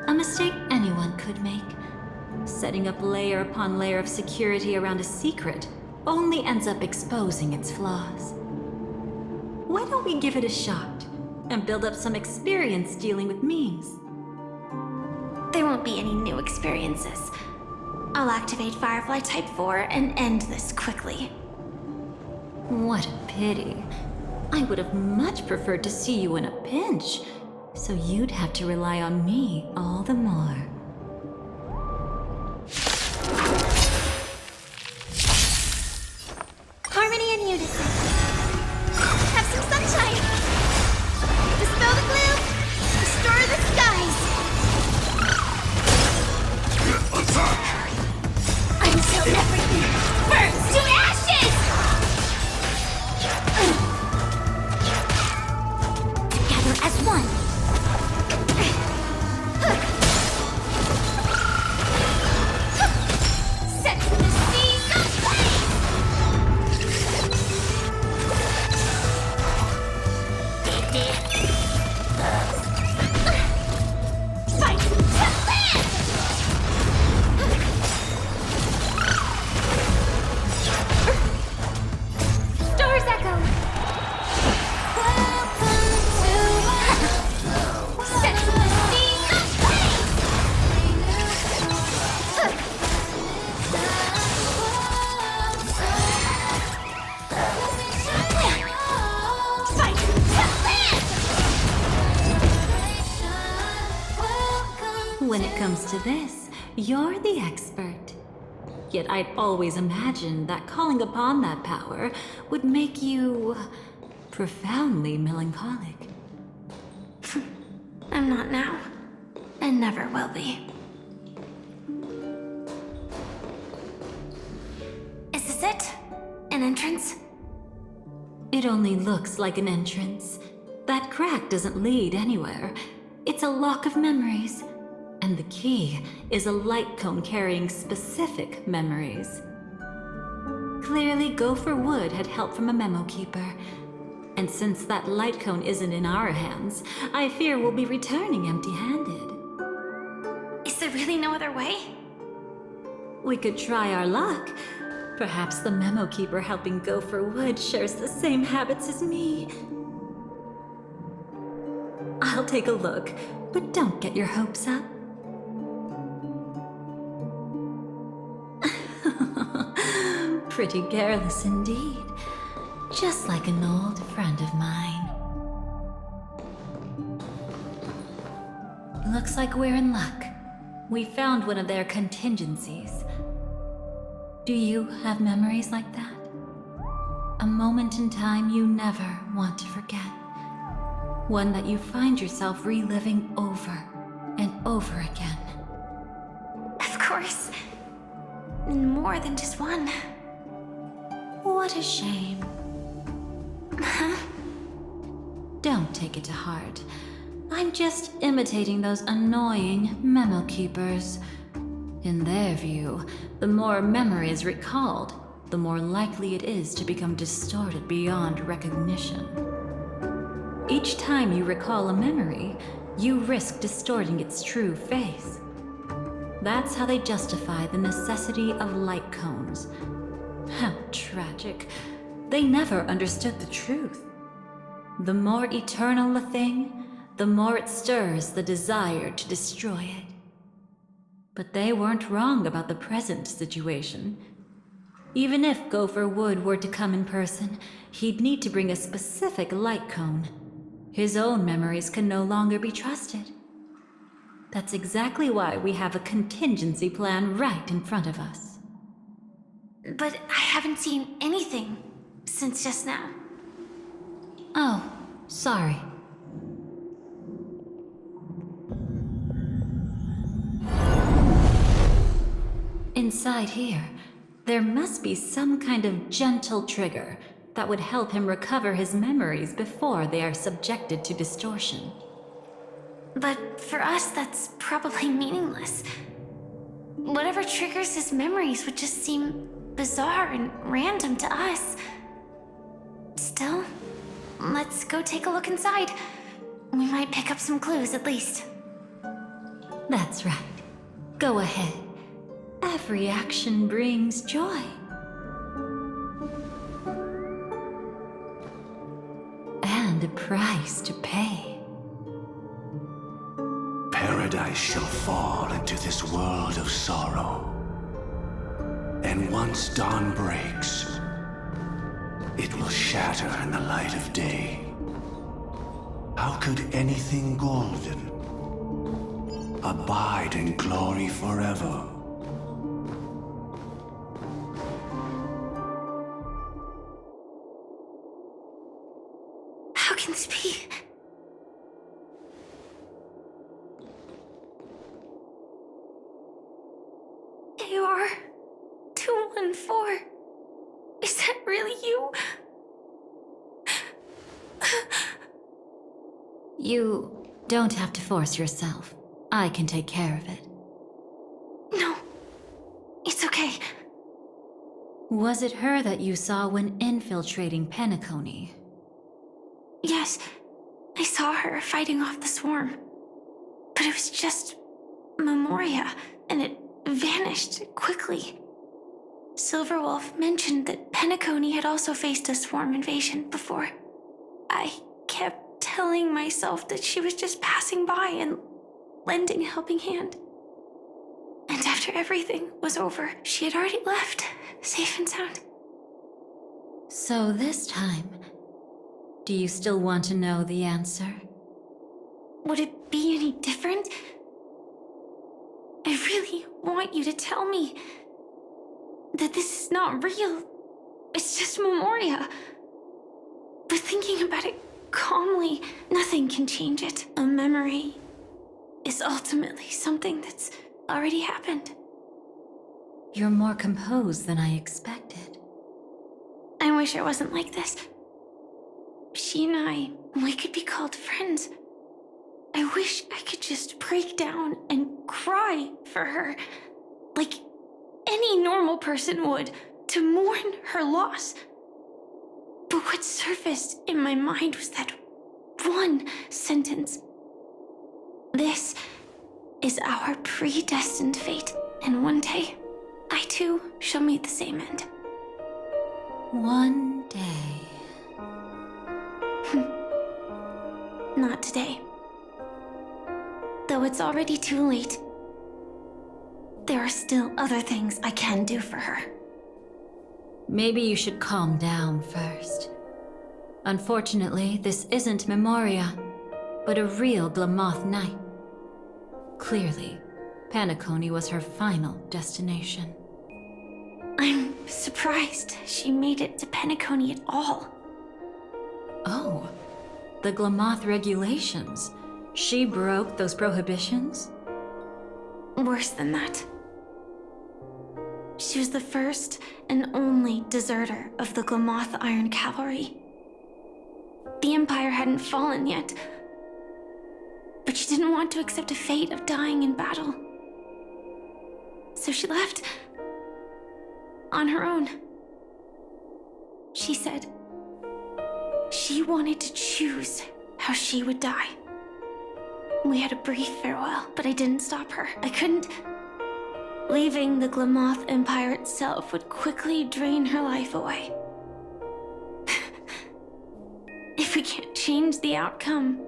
A mistake anyone could make. Setting up layer upon layer of security around a secret only ends up exposing its flaws. Why don't we give it a shot and build up some experience dealing with memes? There won't be any new experiences. I'll activate Firefly Type 4 and end this quickly. What a pity. I would have much preferred to see you in a pinch, so you'd have to rely on me all the more. Harmony and unison. Have some sunshine. Dispel the gloom. Restore the skies. Attack! Until everything burns to ashes! Together as one. Set the seas ablaze! Fight to land! Stars echo! Set the seas ablaze! Fight to land! When it comes to this, you're the expert. Yet I'd always imagined that calling upon that power would make you profoundly melancholic. I'm not now, and never will be. Is this it? An entrance? It only looks like an entrance. That crack doesn't lead anywhere. It's a lock of memories. And the key is a light cone carrying specific memories. Clearly, Gopher Wood had help from a memo keeper. And since that light cone isn't in our hands, I fear we'll be returning empty-handed. Is there really no other way? We could try our luck. Perhaps the memo keeper helping Gopher Wood shares the same habits as me. I'll take a look, but don't get your hopes up. Pretty careless indeed. Just like an old friend of mine. Looks like we're in luck. We found one of their contingencies. Do you have memories like that? A moment in time you never want to forget. One that you find yourself reliving over and over again. Of course. More than just one. What a shame. Huh? Don't take it to heart. I'm just imitating those annoying memo keepers. In their view, the more memories recalled, the more likely it is to become distorted beyond recognition. Each time you recall a memory, you risk distorting its true face. That's how they justify the necessity of light cones. How tragic. They never understood the truth. The more eternal a thing, the more it stirs the desire to destroy it. But they weren't wrong about the present situation. Even if Gopher Wood were to come in person, he'd need to bring a specific light cone. His own memories can no longer be trusted. That's exactly why we have a contingency plan right in front of us. But I haven't seen anything since just now. Oh, sorry. Inside here, there must be some kind of gentle trigger that would help him recover his memories before they are subjected to distortion. But for us, that's probably meaningless. Whatever triggers his memories would just seem bizarre and random to us. Still, let's go take a look inside. We might pick up some clues at least. That's right. Go ahead. Every action brings joy. And a price to pay. Paradise shall fall into this world of sorrow. And once dawn breaks, it will shatter in the light of day. How could anything golden abide in glory forever? How can this be? AR 214. Is that really you? You don't have to force yourself. I can take care of it. No, it's okay. Was it her that you saw when infiltrating Penacony? Yes, I saw her fighting off the swarm. But it was just Memoria, and it vanished quickly. Silverwolf mentioned that Penacony had also faced a swarm invasion before. I kept telling myself that she was just passing by and lending a helping hand. And after everything was over, she had already left, safe and sound. So this time, do you still want to know the answer? Would it be any different? I really want you to tell me that this is not real. It's just Memoria. But thinking about it calmly, nothing can change it. A memory is ultimately something that's already happened. You're more composed than I expected. I wish I wasn't like this. She and I, we could be called friends. I wish I could just break down and cry for her, like any normal person would, to mourn her loss. But what surfaced in my mind was that one sentence. This is our predestined fate, and one day, I too shall meet the same end. One day. Not today. Though it's already too late, there are still other things I can do for her. Maybe you should calm down first. Unfortunately, this isn't Memoria, but a real Glamoth Knight. Clearly, Penacony was her final destination. I'm surprised she made it to Penacony at all. Oh, the Glamoth regulations. She broke those prohibitions? Worse than that. She was the first and only deserter of the Glamoth Iron Cavalry. The Empire hadn't fallen yet, but she didn't want to accept a fate of dying in battle. So she left on her own. She said she wanted to choose how she would die. We had a brief farewell, but I didn't stop her. I couldn't. Leaving the Glamoth Empire itself would quickly drain her life away. If we can't change the outcome,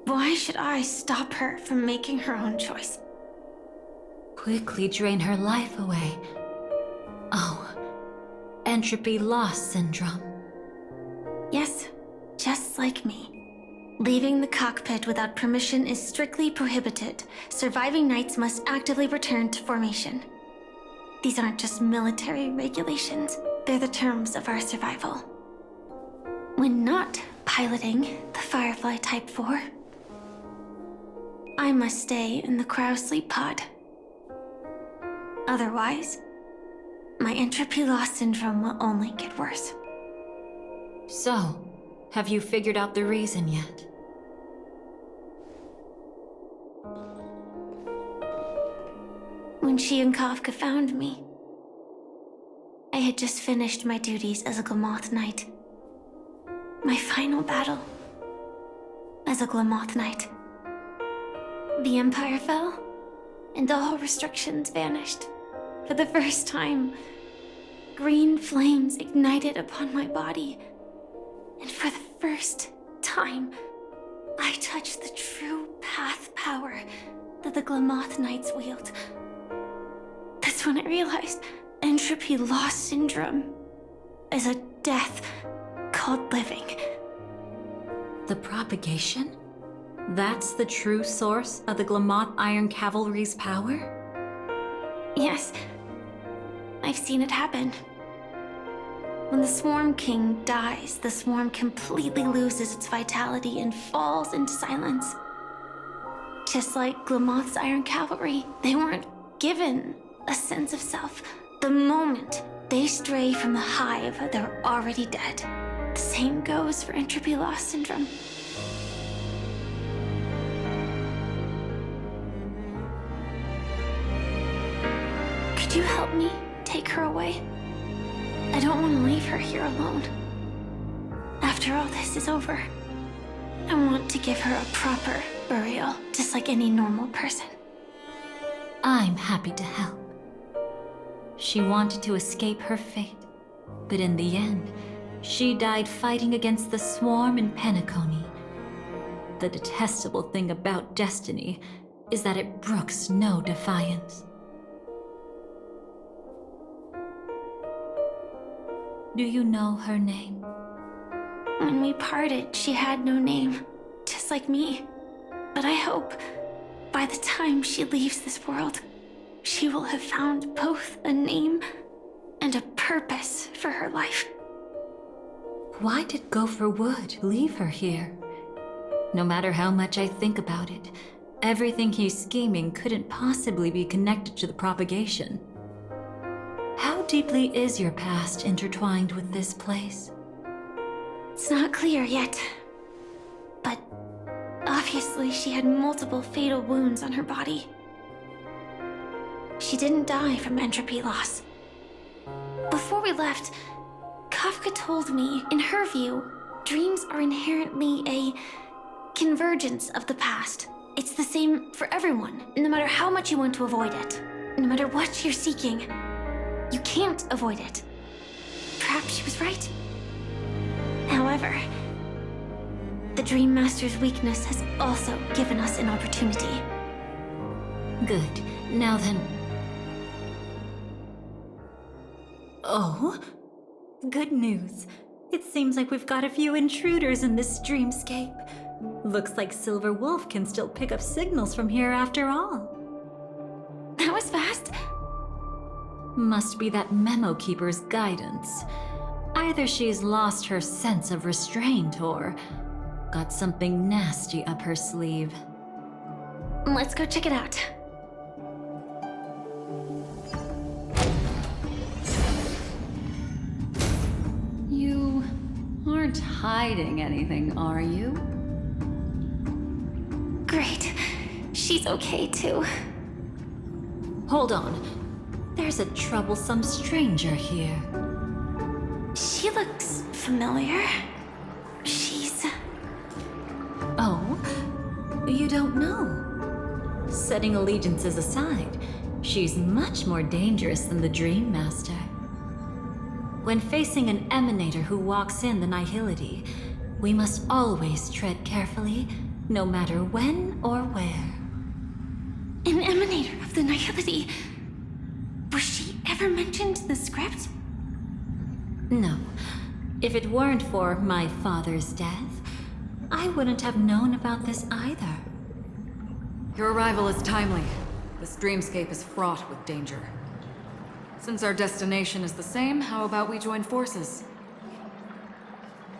why should I stop her from making her own choice? Quickly drain her life away. Oh, entropy loss syndrome. Yes, just like me. Leaving the cockpit without permission is strictly prohibited. Surviving knights must actively return to formation. These aren't just military regulations, they're the terms of our survival. When not piloting the Firefly Type 4, I must stay in the cryo sleep pod. Otherwise, my entropy loss syndrome will only get worse. So, have you figured out the reason yet? When she and Kafka found me, I had just finished my duties as a Glamoth Knight. My final battle as a Glamoth Knight. The Empire fell, and all restrictions vanished. For the first time, green flames ignited upon my body. And for the first time, I touched the true path power that the Glamoth Knights wield. That's when I realized entropy loss syndrome is a death called living. The propagation? That's the true source of the Glamoth Iron Cavalry's power? Yes, I've seen it happen. When the Swarm King dies, the Swarm completely loses its vitality and falls into silence. Just like Glamoth's Iron Cavalry, they weren't given a sense of self. The moment they stray from the hive, they're already dead. The same goes for entropy loss syndrome. Could you help me take her away? I don't want to leave her here alone. After all this is over, I want to give her a proper burial, just like any normal person. I'm happy to help. She wanted to escape her fate, but in the end, she died fighting against the swarm in Penacony. The detestable thing about destiny is that it brooks no defiance. Do you know her name? When we parted, she had no name, just like me. But I hope, by the time she leaves this world, she will have found both a name and a purpose for her life. Why did Gopher Wood leave her here? No matter how much I think about it, everything he's scheming couldn't possibly be connected to the propagation. How deeply is your past intertwined with this place? It's not clear yet, but obviously she had multiple fatal wounds on her body. She didn't die from entropy loss. Before we left, Kafka told me, in her view, dreams are inherently a convergence of the past. It's the same for everyone, no matter how much you want to avoid it. No matter what you're seeking, you can't avoid it. Perhaps she was right. However, the Dream Master's weakness has also given us an opportunity. Good. Now then... Oh? good news. It seems like we've got a few intruders in this dreamscape. Looks like Silver Wolf can still pick up signals from here after all. That was fast. Must be that Memo Keeper's guidance. Either she's lost her sense of restraint or got something nasty up her sleeve. Let's go check it out. You aren't hiding anything, are you? Great. She's okay too. Hold on. There's a troublesome stranger here. She looks familiar. She's... Oh? You don't know? Setting allegiances aside, she's much more dangerous than the Dream Master. When facing an emanator who walks in the nihility, we must always tread carefully, no matter when or where. an emanator of the nihility. Was she ever mentioned in the script? No. If it weren't for my father's death, I wouldn't have known about this either. Your arrival is timely. This dreamscape is fraught with danger. Since our destination is the same, how about we join forces?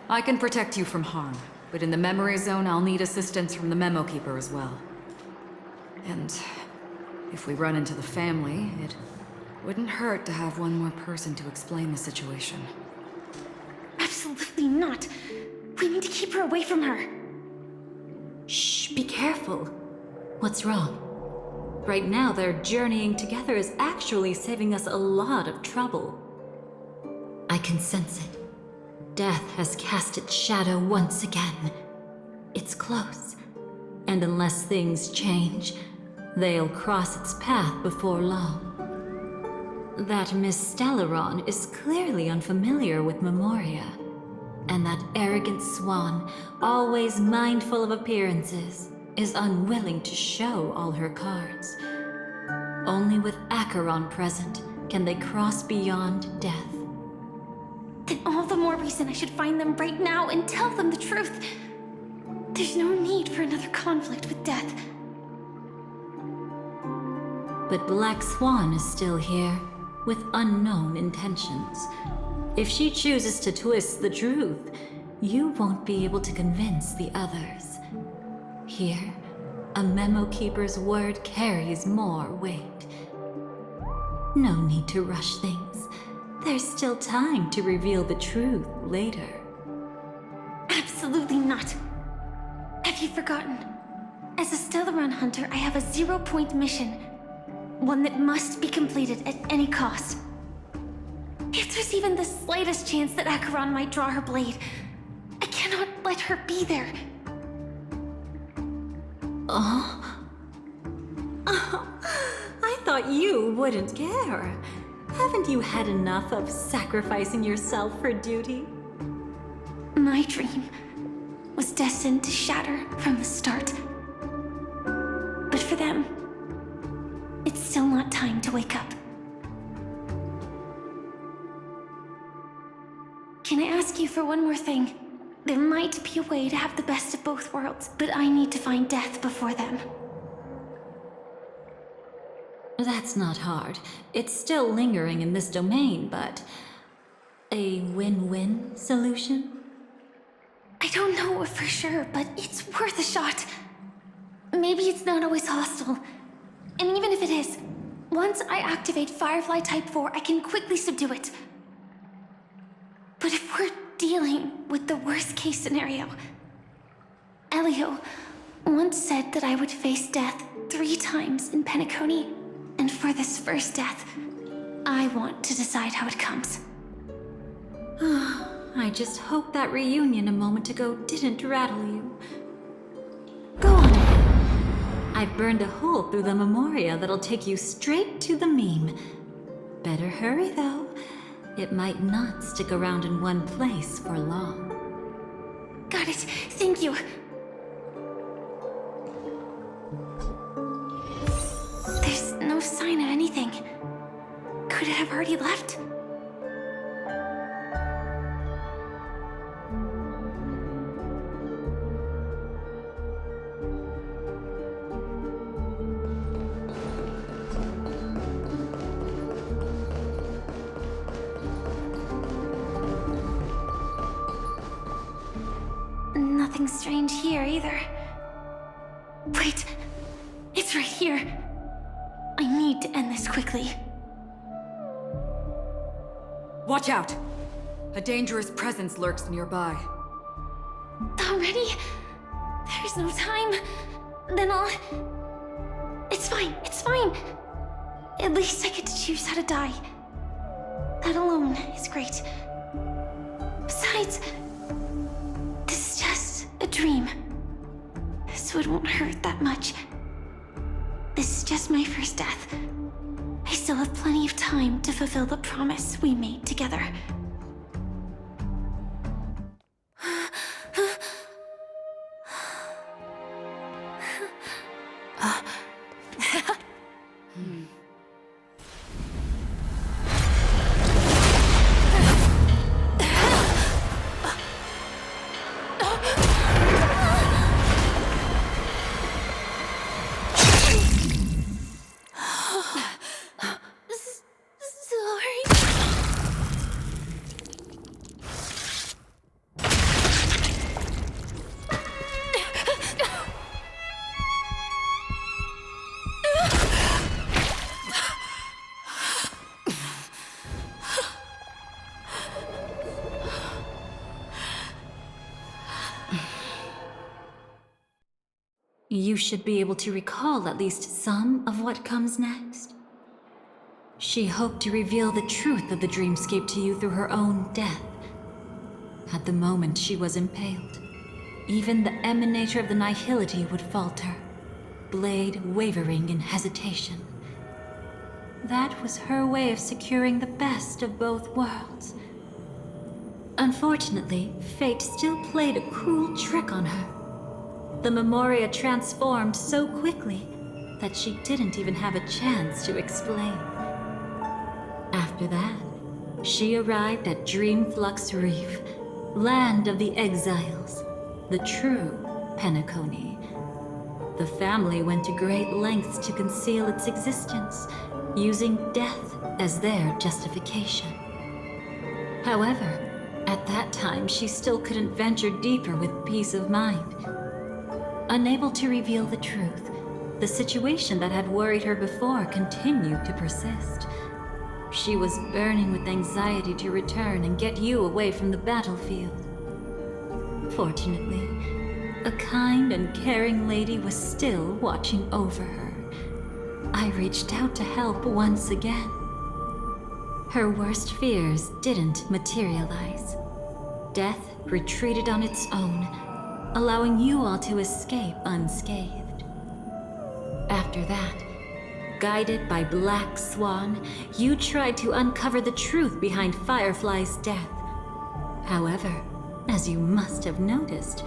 I can protect you from harm, but in the memory zone, I'll need assistance from the Memo Keeper as well. And if we run into the family, it wouldn't hurt to have one more person to explain the situation. Absolutely not. We need to keep her away from her. Shh, be careful. What's wrong? Right now, their journeying together is actually saving us a lot of trouble. I can sense it. Death has cast its shadow once again. It's close. And unless things change, they'll cross its path before long. That Miss Stellaron is clearly unfamiliar with Memoria. And that arrogant swan, always mindful of appearances, is unwilling to show all her cards. Only with Acheron present can they cross beyond death. Then all the more reason I should find them right now and tell them the truth. There's no need for another conflict with death. But Black Swan is still here, with unknown intentions. If she chooses to twist the truth, you won't be able to convince the others. Here, a Memo Keeper's word carries more weight. No need to rush things. There's still time to reveal the truth later. Absolutely not. Have you forgotten? As a Stellaron hunter, I have a 0-point mission. One that must be completed at any cost. If there's even the slightest chance that Acheron might draw her blade, I cannot let her be there. I thought you wouldn't care. Haven't you had enough of sacrificing yourself for duty? My dream was destined to shatter from the start. But for them, it's still not time to wake up. Can I ask you for one more thing? There might be a way to have the best of both worlds, but I need to find death before them. That's not hard. It's still lingering in this domain, but... a win-win solution? I don't know for sure, but it's worth a shot. Maybe it's not always hostile. And even if it is, once I activate Firefly Type 4, I can quickly subdue it. But if we're dealing with the worst-case scenario, Elio once said that I would face death 3 times in Penacony, and for this first death, I want to decide how it comes. I just hope that reunion a moment ago didn't rattle you. Go on. I've burned a hole through the Memoria that'll take you straight to the meme. Better hurry, though. It might not stick around in one place for long. Got it. Thank you. There's no sign of anything. Could it have already left? strange here either. Wait, it's right here. I need to end this quickly. Watch out! A dangerous presence lurks nearby. Already? There's no time. Then I'll... It's fine, it's fine. At least I get to choose how to die. That alone is great. Besides, this is just a dream. So it won't hurt that much. This is just my first death. I still have plenty of time to fulfill the promise we made together. You should be able to recall at least some of what comes next. She hoped to reveal the truth of the dreamscape to you through her own death. At the moment she was impaled, even the emanator of the nihility would falter, blade wavering in hesitation. That was her way of securing the best of both worlds. Unfortunately, fate still played a cruel trick on her. The Memoria transformed so quickly that she didn't even have a chance to explain. After that, she arrived at Dreamflux Reef, land of the exiles, the true Penacony. The family went to great lengths to conceal its existence, using death as their justification. However, at that time she still couldn't venture deeper with peace of mind. Unable to reveal the truth, the situation that had worried her before continued to persist. She was burning with anxiety to return and get you away from the battlefield. Fortunately, a kind and caring lady was still watching over her. I reached out to help once again. Her worst fears didn't materialize. Death retreated on its own, allowing you all to escape unscathed. After that, guided by Black Swan, you tried to uncover the truth behind Firefly's death. However, as you must have noticed,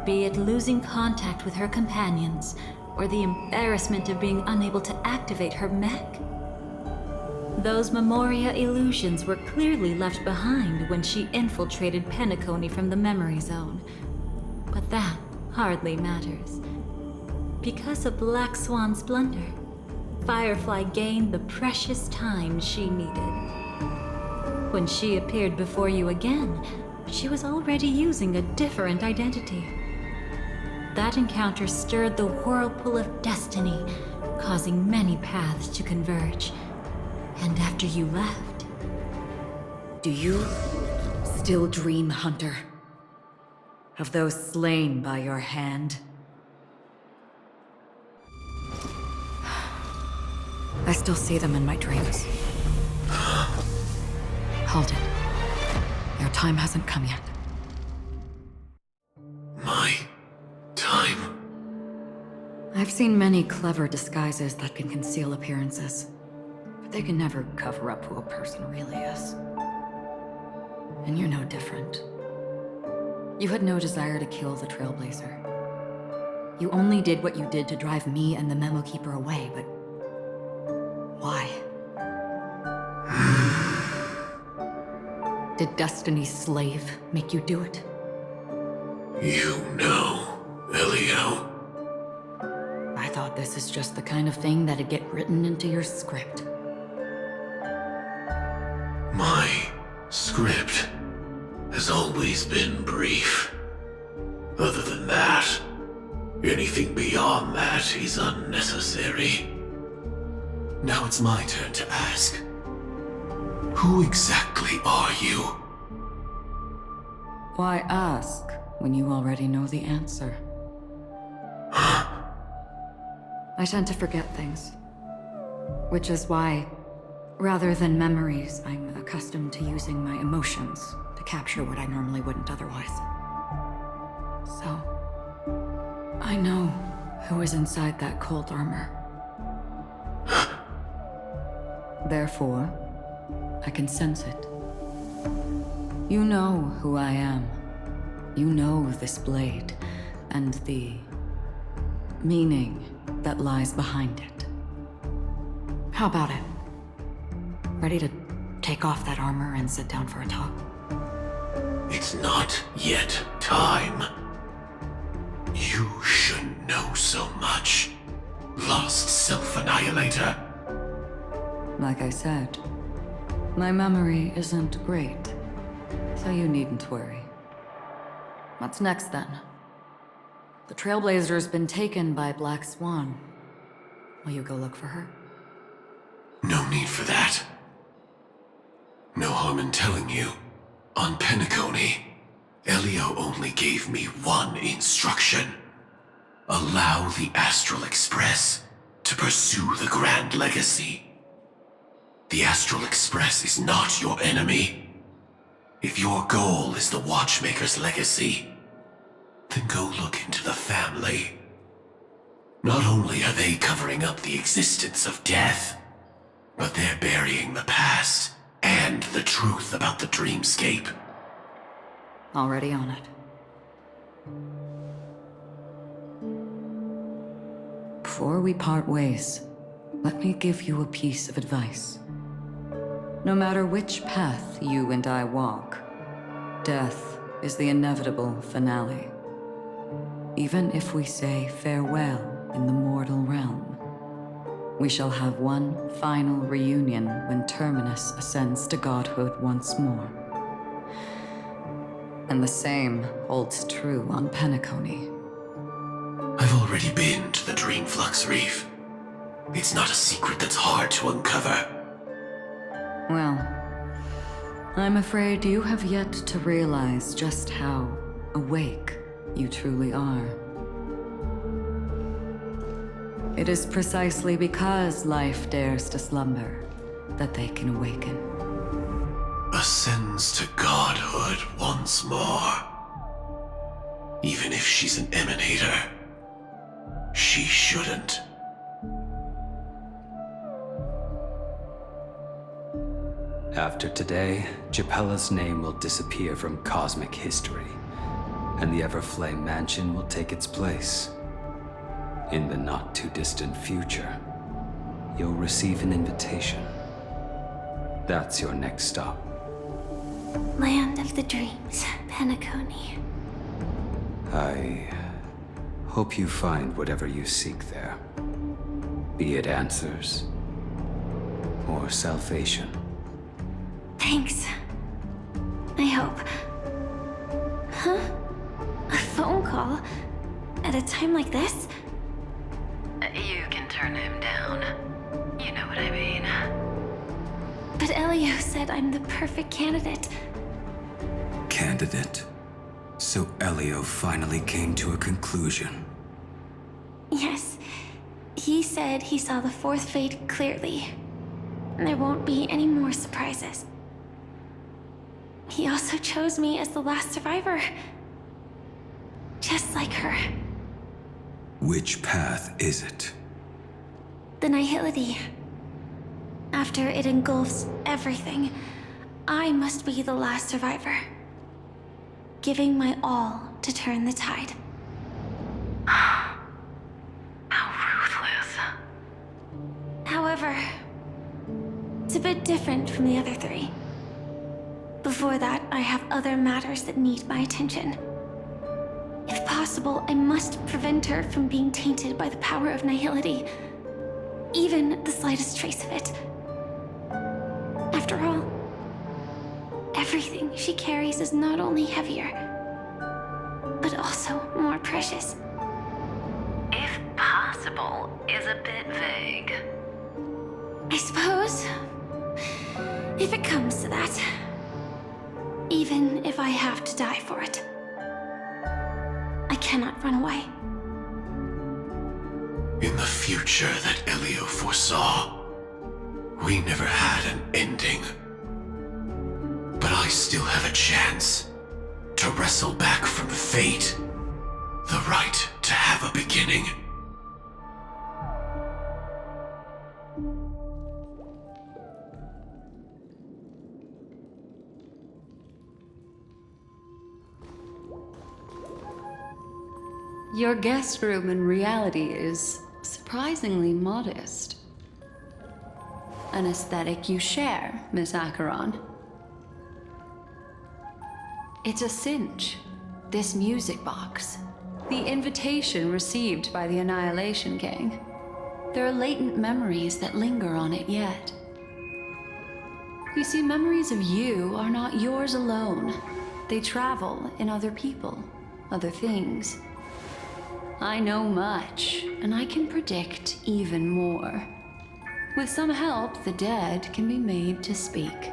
be it losing contact with her companions, or the embarrassment of being unable to activate her mech, those Memoria illusions were clearly left behind when she infiltrated Penacony from the memory zone. But that hardly matters. Because of Black Swan's blunder, Firefly gained the precious time she needed. When she appeared before you again, she was already using a different identity. That encounter stirred the whirlpool of destiny, causing many paths to converge. And after you left... Do you still dream, Hunter? Of those slain by your hand? I still see them in my dreams. Hold it. Your time hasn't come yet. My time? I've seen many clever disguises that can conceal appearances, but they can never cover up who a person really is. And you're no different. You had no desire to kill the Trailblazer. You only did what you did to drive me and the Memo Keeper away, but... why? Did Destiny's slave make you do it? You know, Elio. I thought this is just the kind of thing that'd get written into your script. My script has always been brief. Other than that, anything beyond that is unnecessary. Now it's my turn to ask. Who exactly are you? Why ask when you already know the answer? I tend to forget things. Which is why, rather than memories, I'm accustomed to using my emotions to capture what I normally wouldn't otherwise. So, I know who is inside that cold armor. Therefore, I can sense it. You know who I am. You know this blade, and the meaning that lies behind it. How about it? Ready to take off that armor and sit down for a talk? It's not yet time. You shouldn't know so much, lost self-annihilator. Like I said, my memory isn't great, so you needn't worry. What's next then? The Trailblazer's been taken by Black Swan. Will you go look for her? No need for that. No harm in telling you. On Penacony, Elio only gave me one instruction. Allow the Astral Express to pursue the Grand Legacy. The Astral Express is not your enemy. If your goal is the Watchmaker's legacy, then go look into the family. Not only are they covering up the existence of death, but they're burying the past and the truth about the dreamscape. Already on it. Before we part ways, let me give you a piece of advice. No matter which path you and I walk, death is the inevitable finale. Even if we say farewell in the mortal realm, we shall have one final reunion when Terminus ascends to godhood once more. And the same holds true on Penacony. I've already been to the Dreamflux Reef. It's not a secret that's hard to uncover. Well, I'm afraid you have yet to realize just how awake you truly are. It is precisely because life dares to slumber that they can awaken. Ascends to godhood once more. Even if she's an emanator, she shouldn't. After today, Japella's name will disappear from cosmic history, and the Everflame Mansion will take its place. In the not-too-distant future, you'll receive an invitation. That's your next stop. Land of the Dreams, Penacony. I hope you find whatever you seek there. Be it answers or salvation. Thanks. I hope. Huh? A phone call? At a time like this? You can turn him down. You know what I mean. But Elio said I'm the perfect candidate. Candidate? So Elio finally came to a conclusion. Yes. He said he saw the fourth fate clearly. There won't be any more surprises. He also chose me as the last survivor. Just like her. Which path is it? The Nihility. After it engulfs everything, I must be the last survivor. Giving my all to turn the tide. How ruthless. However, it's a bit different from the other three. Before that, I have other matters that need my attention. If possible, I must prevent her from being tainted by the power of Nihility. Even the slightest trace of it. After all, everything she carries is not only heavier, but also more precious. If possible is a bit vague. I suppose. If it comes to that. Even if I have to die for it. I cannot run away. In the future that Elio foresaw, we never had an ending. But I still have a chance to wrestle back from fate the right to have a beginning. Your guest room in reality is surprisingly modest. An aesthetic you share, Miss Acheron. It's a cinch, this music box. The invitation received by the Annihilation Gang. There are latent memories that linger on it yet. You see, memories of you are not yours alone. They travel in other people, other things. I know much, and I can predict even more. With some help, the dead can be made to speak.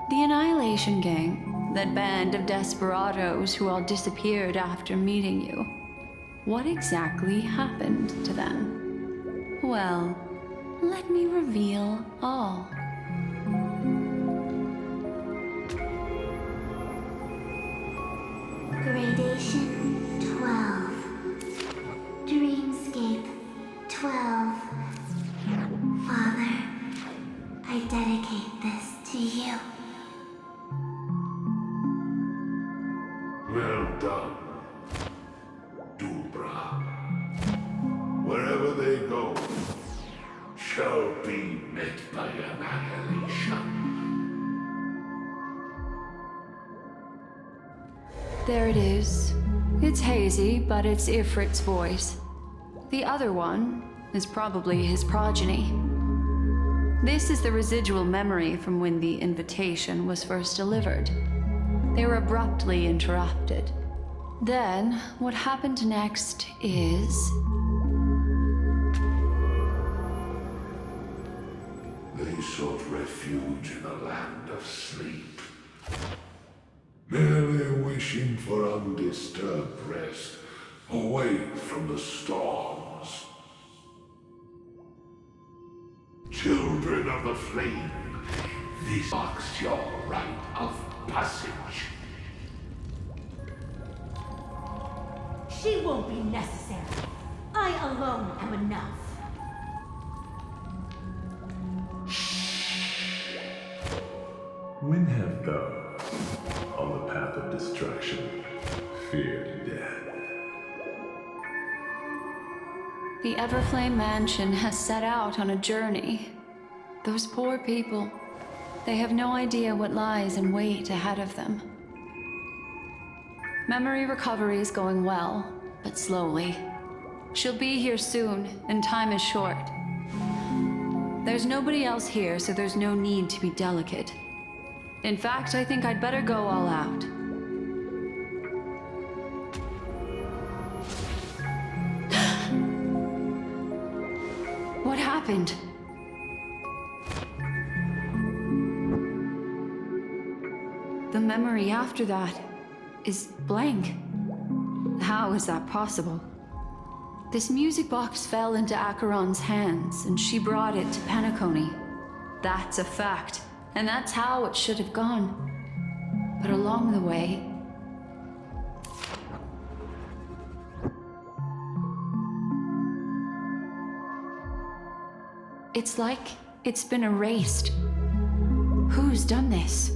The Annihilation Gang, that band of desperados who all disappeared after meeting you. What exactly happened to them? Well, let me reveal all. Gradation 12. Dreamscape 12. Father, I dedicate this to you. Well done, Dubra. Wherever they go, shall be met by annihilation. There it is. It's hazy, but it's Ifrit's voice. The other one is probably his progeny. This is the residual memory from when the invitation was first delivered. They were abruptly interrupted. Then, what happened next is... They sought refuge in the land of sleep, merely wishing for undisturbed rest, away from the storms. Children of the flame, this marks your rite of passage. She won't be necessary. I alone am enough. When have those on the path of destruction feared death? The Everflame Mansion has set out on a journey. Those poor people, they have no idea what lies in wait ahead of them. Memory recovery is going well, but slowly. She'll be here soon, and time is short. There's nobody else here, so there's no need to be delicate. In fact, I think I'd better go all out. What happened? The memory after that is blank. How is that possible? This music box fell into Acheron's hands, and she brought it to Penacony. That's a fact, and that's how it should have gone. But along the way... it's like it's been erased. Who's done this?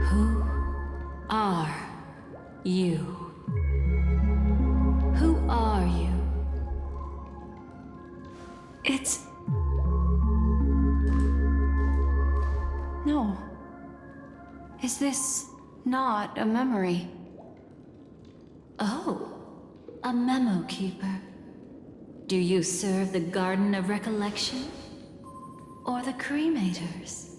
Who are you? Who are you? It's... no. Is this not a memory? Oh, a memo keeper. Do you serve the Garden of Recollection? Or the Cremators?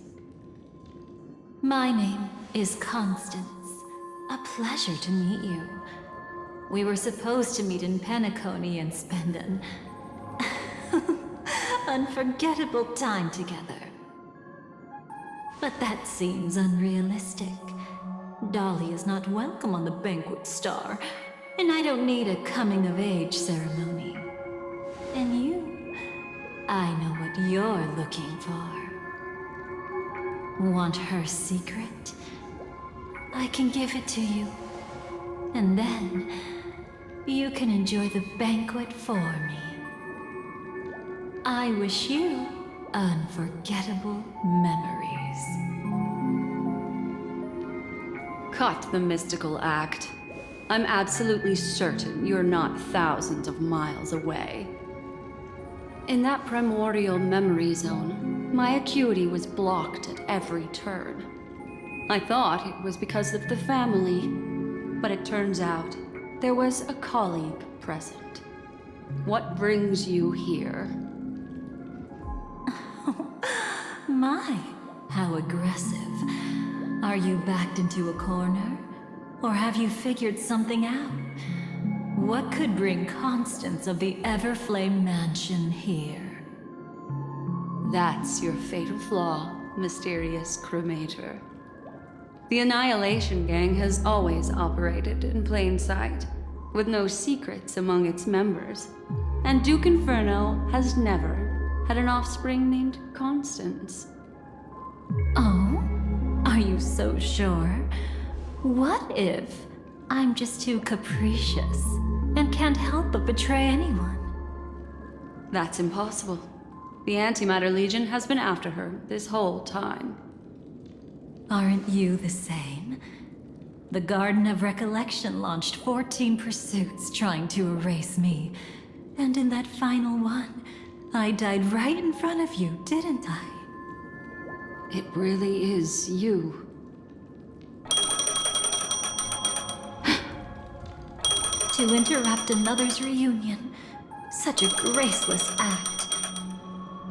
My name is Constance. A pleasure to meet you. We were supposed to meet in Penacony and spend an unforgettable time together. But that seems unrealistic. Dolly is not welcome on the Banquet Star, and I don't need a coming-of-age ceremony. And you, I know what you're looking for. Want her secret? I can give it to you. And then, you can enjoy the banquet for me. I wish you unforgettable memories. Cut the mystical act. I'm absolutely certain you're not thousands of miles away. In that primordial memory zone, my acuity was blocked at every turn. I thought it was because of the family, but it turns out there was a colleague present. What brings you here? My, how aggressive. Are you backed into a corner? Or have you figured something out? What could bring Constance of the Everflame Mansion here? That's your fatal flaw, mysterious cremator. The Annihilation Gang has always operated in plain sight, with no secrets among its members. And Duke Inferno has never had an offspring named Constance. Oh? Are you so sure? What if I'm just too capricious and can't help but betray anyone? That's impossible. The Antimatter Legion has been after her this whole time. Aren't you the same? The Garden of Recollection launched 14 pursuits trying to erase me. And in that final one, I died right in front of you, didn't I? It really is you. To interrupt another's reunion. Such a graceless act.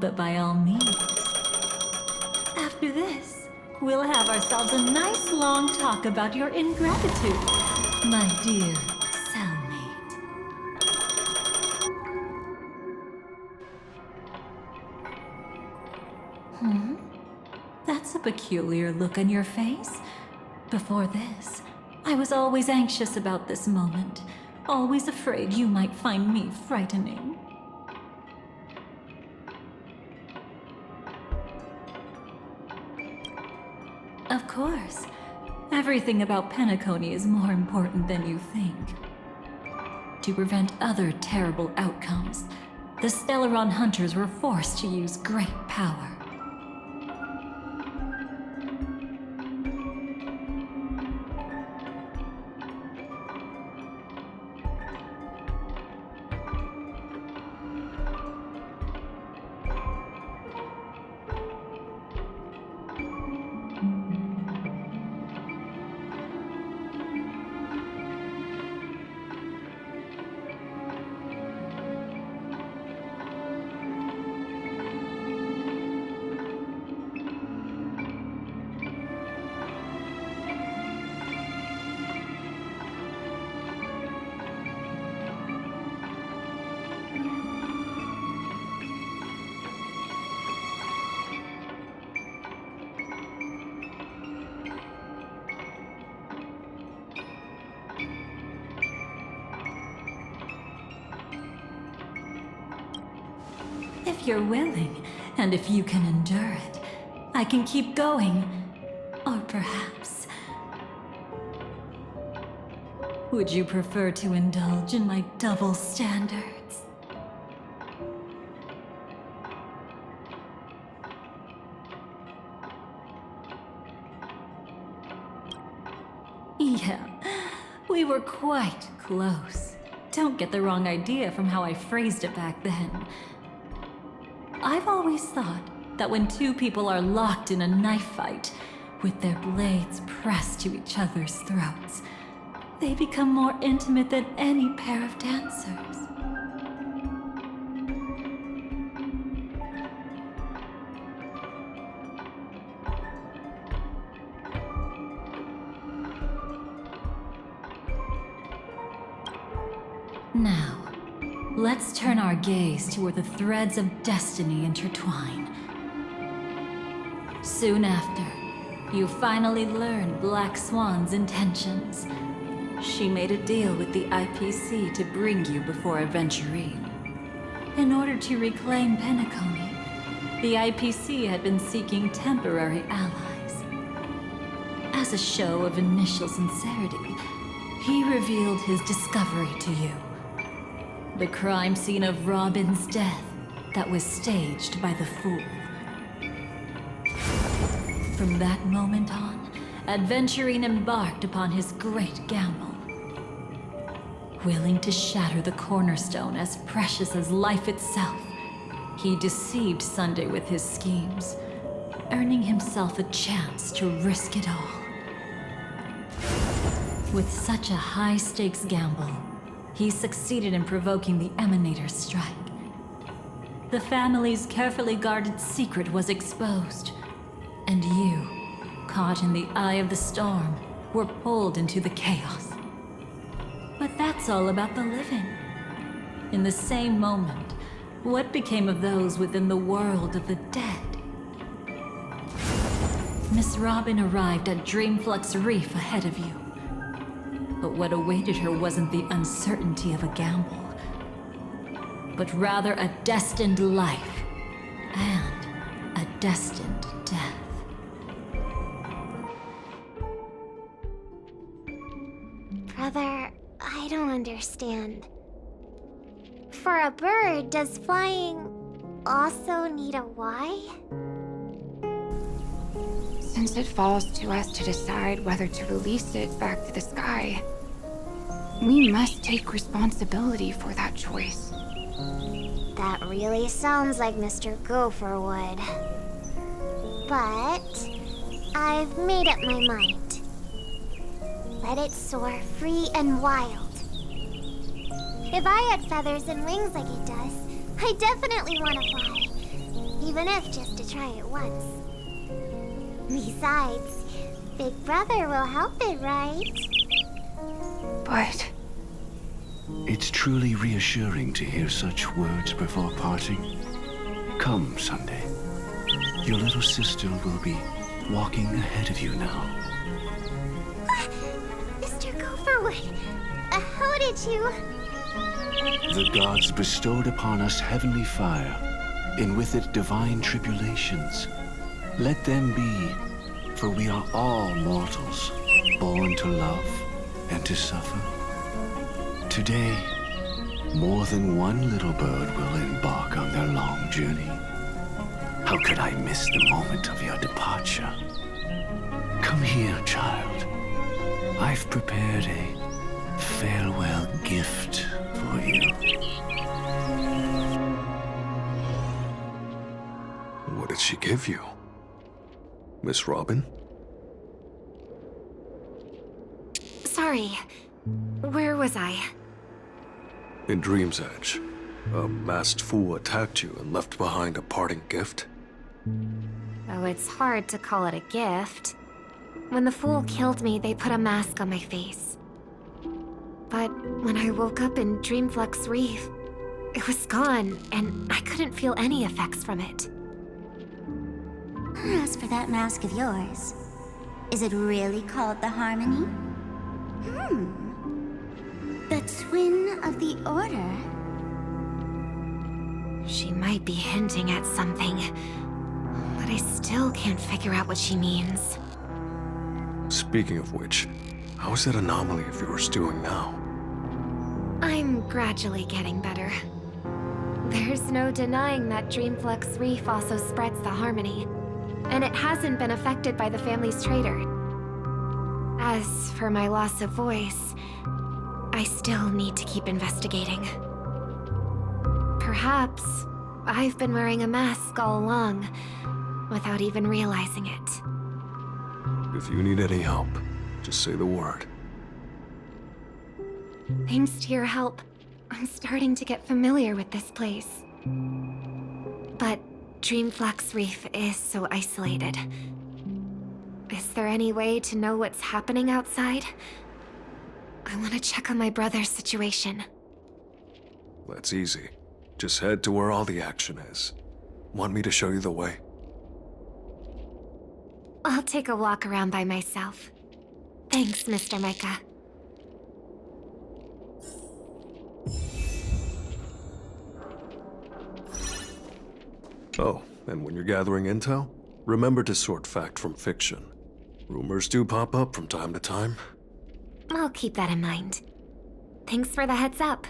But by all means. After this, we'll have ourselves a nice long talk about your ingratitude, my dear cellmate. That's a peculiar look on your face. Before this, I was always anxious about this moment. Always afraid you might find me frightening. Of course. Everything about Penacony is more important than you think. To prevent other terrible outcomes, the Stellaron hunters were forced to use great power. If you're willing, and if you can endure it, I can keep going. Or perhaps... would you prefer to indulge in my double standards? Yeah, we were quite close. Don't get the wrong idea from how I phrased it back then. I've always thought that when two people are locked in a knife fight, with their blades pressed to each other's throats, they become more intimate than any pair of dancers. Now, let's turn our gaze to where the threads of destiny intertwine. Soon after, you finally learn Black Swan's intentions. She made a deal with the IPC to bring you before Aventurine. In order to reclaim Penacony, the IPC had been seeking temporary allies. As a show of initial sincerity, he revealed his discovery to you. The crime scene of Robin's death that was staged by the Fool. From that moment on, Aventurine embarked upon his great gamble. Willing to shatter the cornerstone as precious as life itself, he deceived Sunday with his schemes, earning himself a chance to risk it all. With such a high-stakes gamble, he succeeded in provoking the Emanator's strike. The family's carefully guarded secret was exposed, and you, caught in the eye of the storm, were pulled into the chaos. But that's all about the living. In the same moment, what became of those within the world of the dead? Miss Robin arrived at Dreamflux Reef ahead of you. But what awaited her wasn't the uncertainty of a gamble, but rather a destined life and a destined death. Brother, I don't understand. For a bird, does flying also need a why? Since it falls to us to decide whether to release it back to the sky, we must take responsibility for that choice. That really sounds like Mr. Gopher would. But I've made up my mind. Let it soar free and wild. If I had feathers and wings like it does, I definitely want to fly. Even if just to try it once. Besides, Big Brother will help it, right? But It's truly reassuring to hear such words before parting. Come, Sunday. Your little sister will be walking ahead of you now. Mr. Gopherwood, how did you... The gods bestowed upon us heavenly fire, and with it divine tribulations. Let them be, for we are all mortals, born to love and to suffer. Today, more than one little bird will embark on their long journey. How could I miss the moment of your departure? Come here, child. I've prepared a farewell gift for you. What did she give you? Miss Robin? sorry. Where was I? In Dream's Edge, a masked fool attacked you and left behind a parting gift. Oh, it's hard to call it a gift. When the fool killed me, they put a mask on my face. But when I woke up in Dreamflux Reef, it was gone, and I couldn't feel any effects from it. As for that mask of yours, is it really called the Harmony? The twin of the Order? She might be hinting at something, but I still can't figure out what she means. Speaking of which, how's that anomaly of yours doing now? I'm gradually getting better. There's no denying that Dreamflux Reef also spreads the Harmony, and it hasn't been affected by the family's traitor. As for my loss of voice, I still need to keep investigating. Perhaps I've been wearing a mask all along, without even realizing it. If you need any help, just say the word. Thanks to your help, I'm starting to get familiar with this place. But Dreamflux Reef is so isolated. Is there any way to know what's happening outside? I want to check on my brother's situation. That's easy. Just head to where all the action is. Want me to show you the way? I'll take a walk around by myself. Thanks, Mr. Micah. Oh, and when you're gathering intel, remember to sort fact from fiction. Rumors do pop up from time to time. I'll keep that in mind. Thanks for the heads up.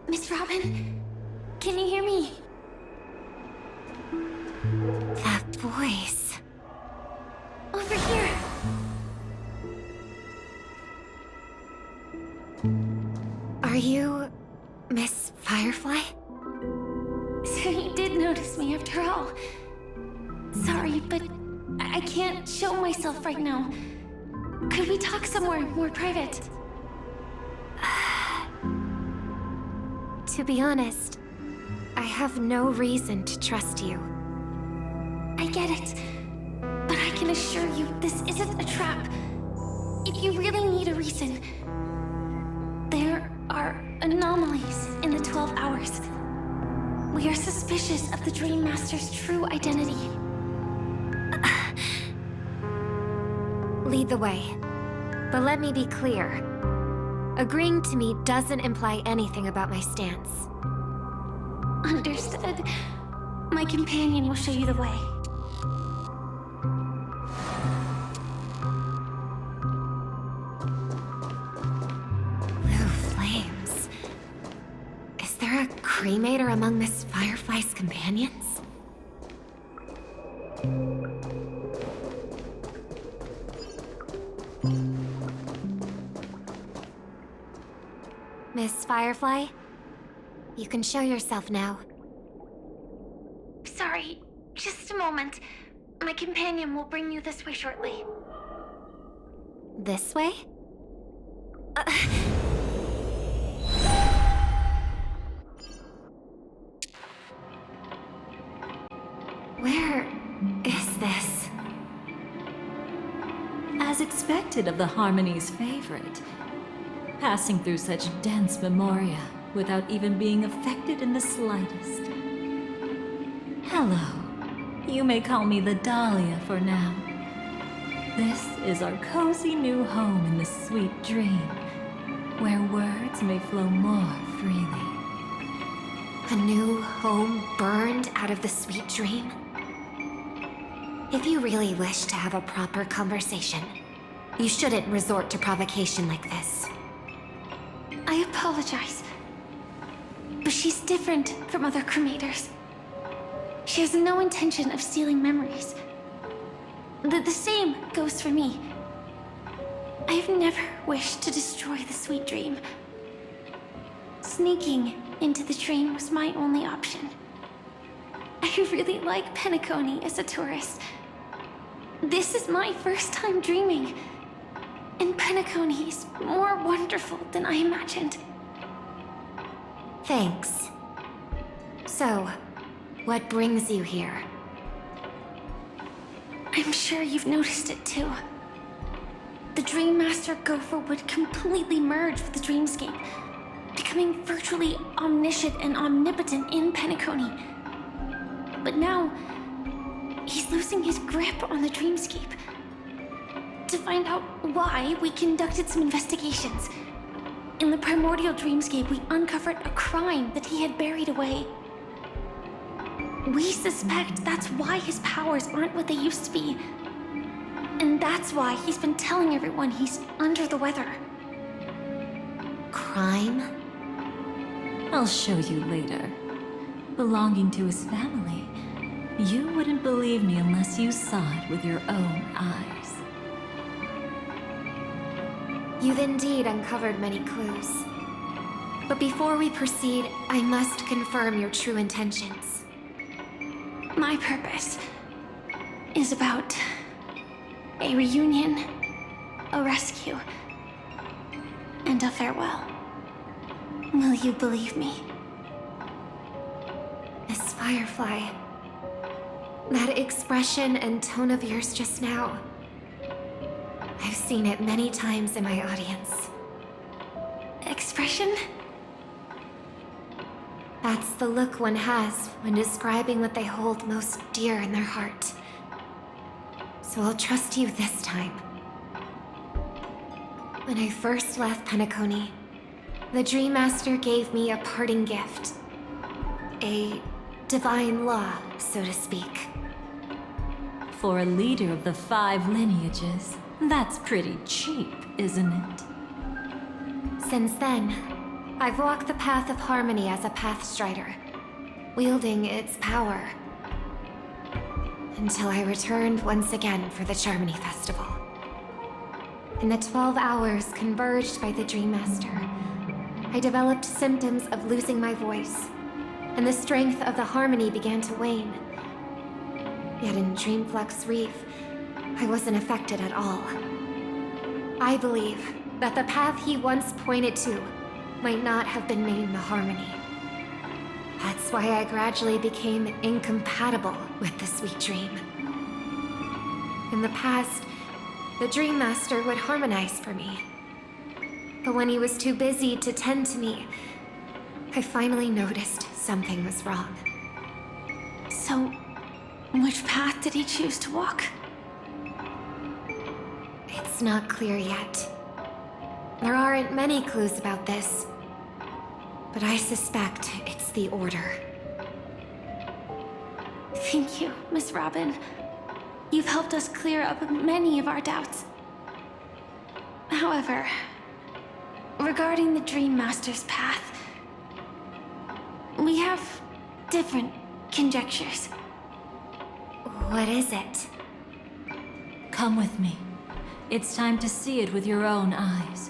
Miss Robin, can you hear me? That voice. Over here. Are you Miss Firefly? So you did notice me after all. Sorry, but I can't show myself right now. Could we talk somewhere more private? To be honest, I have no reason to trust you. I get it. But I can assure you, this isn't a trap. If you really need a reason, there are anomalies in the 12 hours. We are suspicious of the Dream Master's true identity. Lead the way. But let me be clear. Agreeing to me doesn't imply anything about my stance. Understood. My companion will show you the way. Blue flames. Is there a cremator among Miss Firefly's companions? Miss Firefly, you can show yourself now. Sorry, just a moment. My companion will bring you this way shortly. This way? Where is this? As expected of the Harmony's favorite, passing through such dense memoria without even being affected in the slightest. Hello. You may call me the Dahlia for now. This is our cozy new home in the sweet dream, where words may flow more freely. A new home burned out of the sweet dream? If you really wish to have a proper conversation, you shouldn't resort to provocation like this. I apologize. But she's different from other cremators. She has no intention of stealing memories. The same goes for me. I've never wished to destroy the sweet dream. Sneaking into the dream was my only option. I really like Penacony as a tourist. This is my first time dreaming. And Penacony is more wonderful than I imagined. Thanks. So, what brings you here? I'm sure you've noticed it too. The Dream Master Gopher would completely merge with the dreamscape, becoming virtually omniscient and omnipotent in Penacony. But now, he's losing his grip on the dreamscape. To find out why, we conducted some investigations. In the primordial dreamscape, we uncovered a crime that he had buried away. We suspect that's why his powers aren't what they used to be. And that's why he's been telling everyone he's under the weather. Crime? I'll show you later. Belonging to his family, you wouldn't believe me unless you saw it with your own eyes. You've indeed uncovered many clues. But before we proceed, I must confirm your true intentions. My purpose is about a reunion, a rescue, and a farewell. Will you believe me? Firefly. That expression and tone of yours just now. I've seen it many times in my audience. Expression? That's the look one has when describing what they hold most dear in their heart. So I'll trust you this time. When I first left Penacony, the Dream Master gave me a parting gift. A divine law, so to speak. For a leader of the 5 lineages, that's pretty cheap, isn't it? Since then, I've walked the path of harmony as a Pathstrider, wielding its power. Until I returned once again for the Charmony Festival. In the 12 hours converged by the Dream Master, I developed symptoms of losing my voice, and the strength of the harmony began to wane. Yet in Dreamflux Reef, I wasn't affected at all. I believe that the path he once pointed to might not have been named the Harmony. That's why I gradually became incompatible with the sweet dream. In the past, the Dream Master would harmonize for me. But when he was too busy to tend to me, I finally noticed something was wrong. So, which path did he choose to walk? It's not clear yet. There aren't many clues about this, but I suspect it's the Order. Thank you, Miss Robin. You've helped us clear up many of our doubts. However, regarding the Dream Master's path, we have different conjectures. What is it? Come with me. It's time to see it with your own eyes.